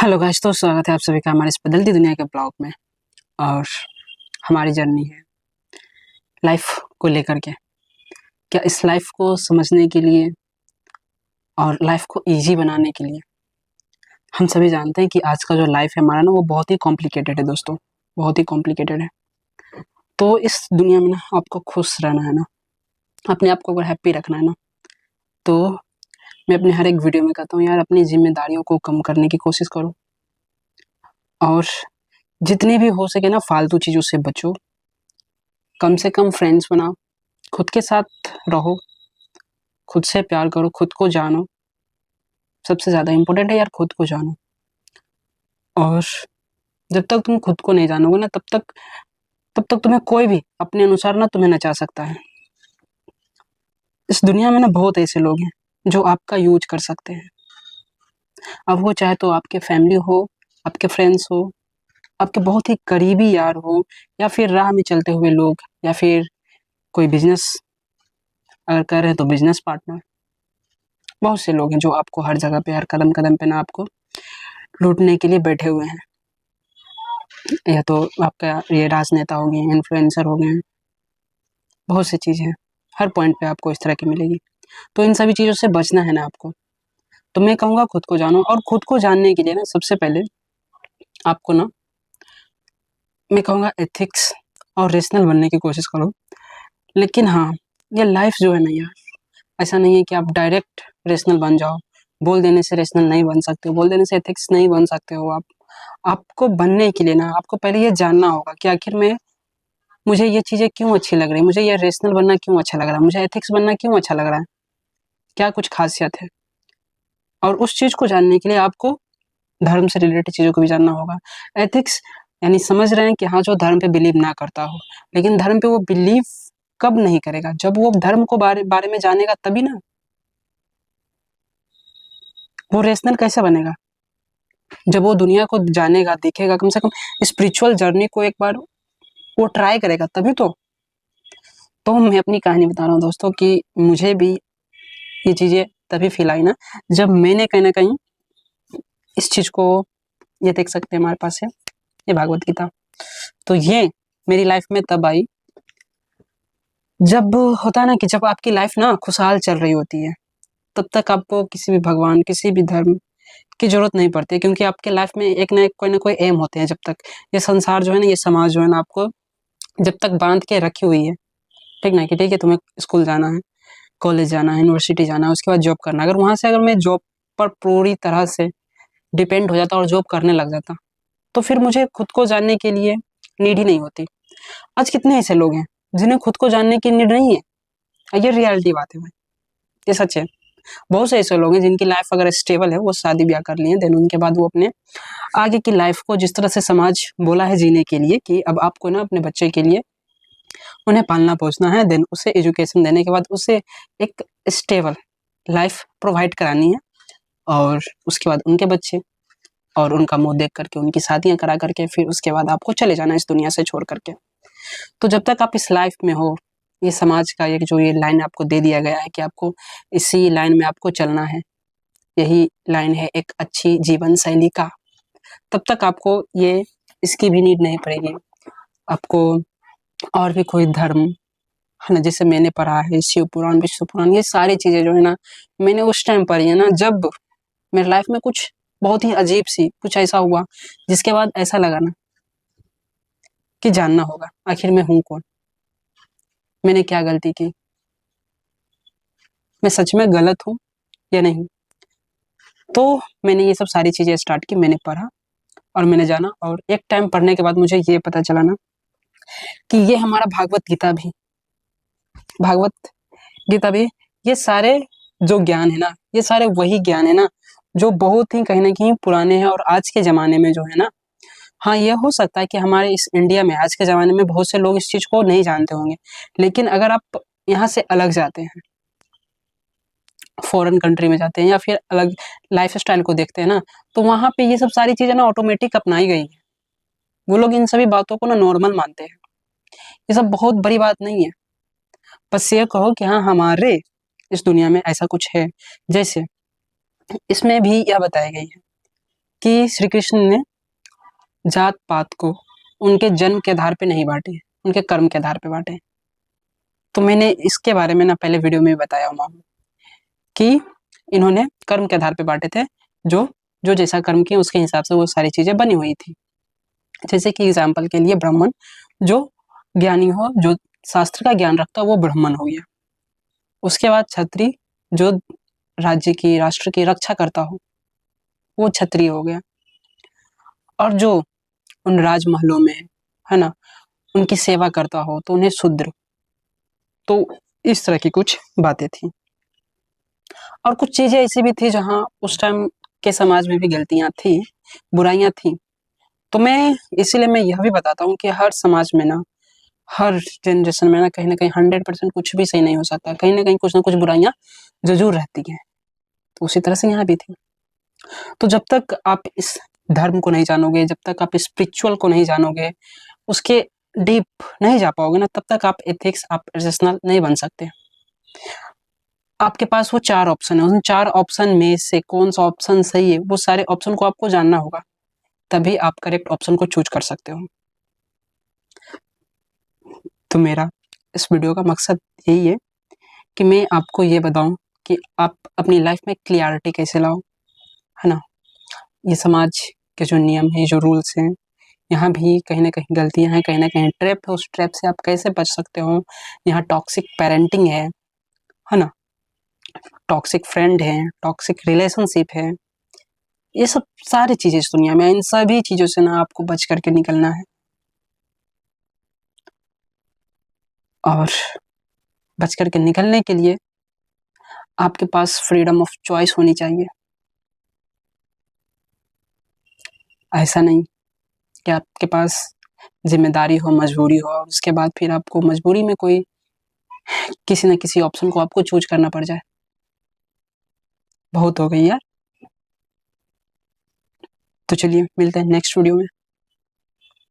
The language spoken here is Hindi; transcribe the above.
हेलो गाइस, तो स्वागत है आप सभी का हमारे इस बदलती दुनिया के ब्लॉग में। और हमारी जर्नी है लाइफ को लेकर के। क्या इस लाइफ को समझने के लिए और लाइफ को इजी बनाने के लिए हम सभी जानते हैं कि आज का जो लाइफ है हमारा ना, वो बहुत ही कॉम्प्लिकेटेड है दोस्तों, बहुत ही कॉम्प्लिकेटेड है। तो इस दुनिया में ना आपको खुश रहना है ना, अपने आप को अगर हैप्पी रखना है ना, तो मैं अपने हर एक वीडियो में कहता हूँ यार, अपनी जिम्मेदारियों को कम करने की कोशिश करो और जितनी भी हो सके ना फालतू चीज़ों से बचो। कम से कम फ्रेंड्स बनाओ, खुद के साथ रहो, खुद से प्यार करो, खुद को जानो। सबसे ज़्यादा इम्पोर्टेंट है यार, खुद को जानो। और जब तक तुम खुद को नहीं जानोगे ना, तब तक तुम्हें कोई भी अपने अनुसार ना तुम्हें नचा सकता है। इस दुनिया में ना बहुत ऐसे लोग हैं जो आपका यूज कर सकते हैं। अब वो चाहे तो आपके फैमिली हो, आपके फ्रेंड्स हो, आपके बहुत ही करीबी यार हो, या फिर राह में चलते हुए लोग, या फिर कोई बिजनेस अगर कर रहे हैं तो बिजनेस पार्टनर। बहुत से लोग हैं जो आपको हर जगह पे, हर कदम कदम पे ना आपको लूटने के लिए बैठे हुए हैं। या तो आपका ये राजनेता हो गए, इन्फ्लुएंसर हो गए, बहुत सी चीज़ें हैं। हर पॉइंट पे आपको इस तरह की मिलेगी। तो इन सभी चीज़ों से बचना है ना आपको। तो मैं कहूँगा खुद को जानो, और खुद को जानने के लिए ना सबसे पहले आपको ना, मैं कहूँगा एथिक्स और रेशनल बनने की कोशिश करो। लेकिन हाँ, ये लाइफ जो है ना यार, ऐसा नहीं है कि आप डायरेक्ट रेशनल बन जाओ। बोल देने से रेशनल नहीं बन सकते हो, बोल देने से एथिक्स नहीं बन सकते हो आप। आपको बनने के लिए ना आपको पहले ये जानना होगा कि आखिर में मुझे ये चीज़ें क्यों अच्छी लग रही है, मुझे ये रेशनल बनना क्यों अच्छा लग रहा है, मुझे एथिक्स बनना क्यों अच्छा लग रहा है, क्या कुछ खासियत है। और उस चीज़ को जानने के लिए आपको धर्म से रिलेटेड चीज़ों को भी जानना होगा। एथिक्स यानी समझ रहे हैं कि हाँ, जो धर्म पे बिलीव ना करता हो, लेकिन धर्म पे वो बिलीव कब नहीं करेगा, जब वो धर्म को बारे में जानेगा तभी ना। वो रेशनल कैसे बनेगा, जब वो दुनिया को जानेगा, देखेगा, कम से कम स्पिरिचुअल जर्नी को एक बार वो ट्राई करेगा तभी तो मैं अपनी कहानी बता रहा हूँ दोस्तों कि मुझे भी ये चीज़ें तभी फील आई ना, जब मैंने कहीं ना कहीं इस चीज़ को, ये देख सकते हैं हमारे पास है ये भागवत गीता। तो ये मेरी लाइफ में तब आई जब होता है ना कि जब आपकी लाइफ ना खुशहाल चल रही होती है, तब तक आपको किसी भी भगवान, किसी भी धर्म की जरूरत नहीं पड़ती, क्योंकि आपके लाइफ में एक ना कोई एम होते हैं। जब तक ये संसार जो है ना, ये समाज जो है ना, आपको जब तक बांध के रखी हुई है, ठीक ना, कि ठीक है तुम्हें स्कूल जाना है, कॉलेज जाना है, यूनिवर्सिटी जाना है, उसके बाद जॉब करना है। अगर वहां से अगर मैं जॉब पर पूरी तरह से डिपेंड हो जाता और जॉब करने लग जाता, तो फिर मुझे खुद को जानने के लिए नीड ही नहीं होती। आज कितने ऐसे लोग हैं जिन्हें खुद को जानने की नीड नहीं है। ये रियलिटी बात है भाई, ये सच है। बहुत से ऐसे लोग हैं जिनकी लाइफ अगर स्टेबल है, वो शादी ब्याह कर लिए, देन उनके बाद वो अपने आगे की लाइफ को जिस तरह से समाज बोला है जीने के लिए, कि अब आपको ना अपने बच्चे के लिए उन्हें पालना पोसना है, देन उसे एजुकेशन देने के बाद उसे एक स्टेबल लाइफ प्रोवाइड करानी है, और उसके बाद उनके बच्चे और उनका मुंह देख करके उनकी शादियां करा करके फिर उसके बाद आपको चले जाना इस दुनिया से छोड़ करके। तो जब तक आप इस लाइफ में हो, ये समाज का एक जो ये लाइन आपको दे दिया गया है कि आपको इसी लाइन में आपको चलना है, यही लाइन है एक अच्छी जीवन शैली का, तब तक आपको ये इसकी भी नीड नहीं पड़ेगी। आपको और भी कोई धर्म है ना, जैसे मैंने पढ़ा है शिव पुराण, विष्णु पुराण, ये सारी चीजें जो है ना, मैंने उस टाइम पढ़ी है ना जब मेरी लाइफ में कुछ बहुत ही अजीब सी कुछ ऐसा हुआ, जिसके बाद ऐसा लगा ना कि जानना होगा आखिर मैं हूं कौन, मैंने क्या गलती की, मैं सच में गलत हूँ या नहीं। तो मैंने ये सब सारी चीजें स्टार्ट की, मैंने पढ़ा और मैंने जाना, और एक टाइम पढ़ने के बाद मुझे ये पता चला ना कि ये हमारा भागवत गीता भी, ये सारे जो ज्ञान है ना, ये सारे वही ज्ञान है ना जो बहुत ही कहीं ना कहीं पुराने हैं। और आज के ज़माने में जो है ना, हाँ ये हो सकता है कि हमारे इस इंडिया में आज के ज़माने में बहुत से लोग इस चीज़ को नहीं जानते होंगे, लेकिन अगर आप यहाँ से अलग जाते हैं, फॉरेन कंट्री में जाते हैं, या फिर अलग लाइफ स्टाइल को देखते हैं ना, तो वहाँ पे ये सब सारी चीज़ें ना ऑटोमेटिक अपनाई गई है। वो लोग इन सभी बातों को ना नॉर्मल मानते हैं। ये सब बहुत बड़ी बात नहीं है, बस ये कहो कि हाँ हमारे इस दुनिया में ऐसा कुछ है। जैसे इसमें भी यह बताया गई है कि श्री कृष्ण ने जात पात को उनके जन्म के आधार पे नहीं बांटे, उनके कर्म के आधार पे बांटे। तो मैंने इसके बारे में ना पहले वीडियो में बताया हुआ हूँ कि इन्होंने कर्म के आधार पे बांटे थे, जो जो जैसा कर्म किया उसके हिसाब से वो सारी चीजें बनी हुई थी। जैसे कि एग्जाम्पल के लिए ब्राह्मण जो ज्ञानी हो, जो शास्त्र का ज्ञान रखता हो, वो ब्राह्मण हो गया। उसके बाद क्षत्रिय जो राज्य की, राष्ट्र की रक्षा करता हो, वो क्षत्रिय हो गया। और जो उन राजमहलों में है ना उनकी सेवा करता हो तो उन्हें शूद्र। तो इस तरह की कुछ बातें थी। और कुछ चीजें ऐसी भी थी जहाँ उस टाइम के समाज में भी गलतियां थी, बुराइयां थी। तो मैं इसीलिए मैं यह भी बताता हूँ कि हर समाज में ना, हर जनरेशन में ना कहीं 100% कुछ भी सही नहीं हो सकता, कहीं ना कुछ बुराइयां जरूर रहती हैं। तो उसी तरह से यहाँ भी थी। तो जब तक आप इस धर्म को नहीं जानोगे, जब तक आप स्पिरिचुअल को नहीं जानोगे, उसके डीप नहीं जा पाओगे ना, तब तक आप एथिक्स, आप रैशनल नहीं बन सकते। आपके पास वो 4 ऑप्शन है, उन 4 ऑप्शन में से कौन सा ऑप्शन सही है, वो सारे ऑप्शन को आपको जानना होगा, तभी आप करेक्ट ऑप्शन को चूज कर सकते हो। तो मेरा इस वीडियो का मकसद यही है कि मैं आपको ये बताऊं कि आप अपनी लाइफ में क्लियरिटी कैसे लाओ, है ना। ये समाज के जो नियम है, जो रूल्स हैं, यहाँ भी कहीं ना कहीं गलतियां हैं, कहीं ना कहीं ट्रैप है। उस ट्रैप से आप कैसे बच सकते हो। यहाँ टॉक्सिक पेरेंटिंग है ना, टॉक्सिक फ्रेंड है, टॉक्सिक रिलेशनशिप है, ये सब सारी चीजें इस दुनिया में, इन सभी चीजों से ना आपको बच करके निकलना है। और बच करके निकलने के लिए आपके पास फ्रीडम ऑफ चॉइस होनी चाहिए। ऐसा नहीं कि आपके पास जिम्मेदारी हो, मजबूरी हो, और उसके बाद फिर आपको मजबूरी में कोई किसी न किसी ऑप्शन को आपको चूज करना पड़ जाए। बहुत हो गई यार। तो चलिए मिलते हैं नेक्स्ट वीडियो में।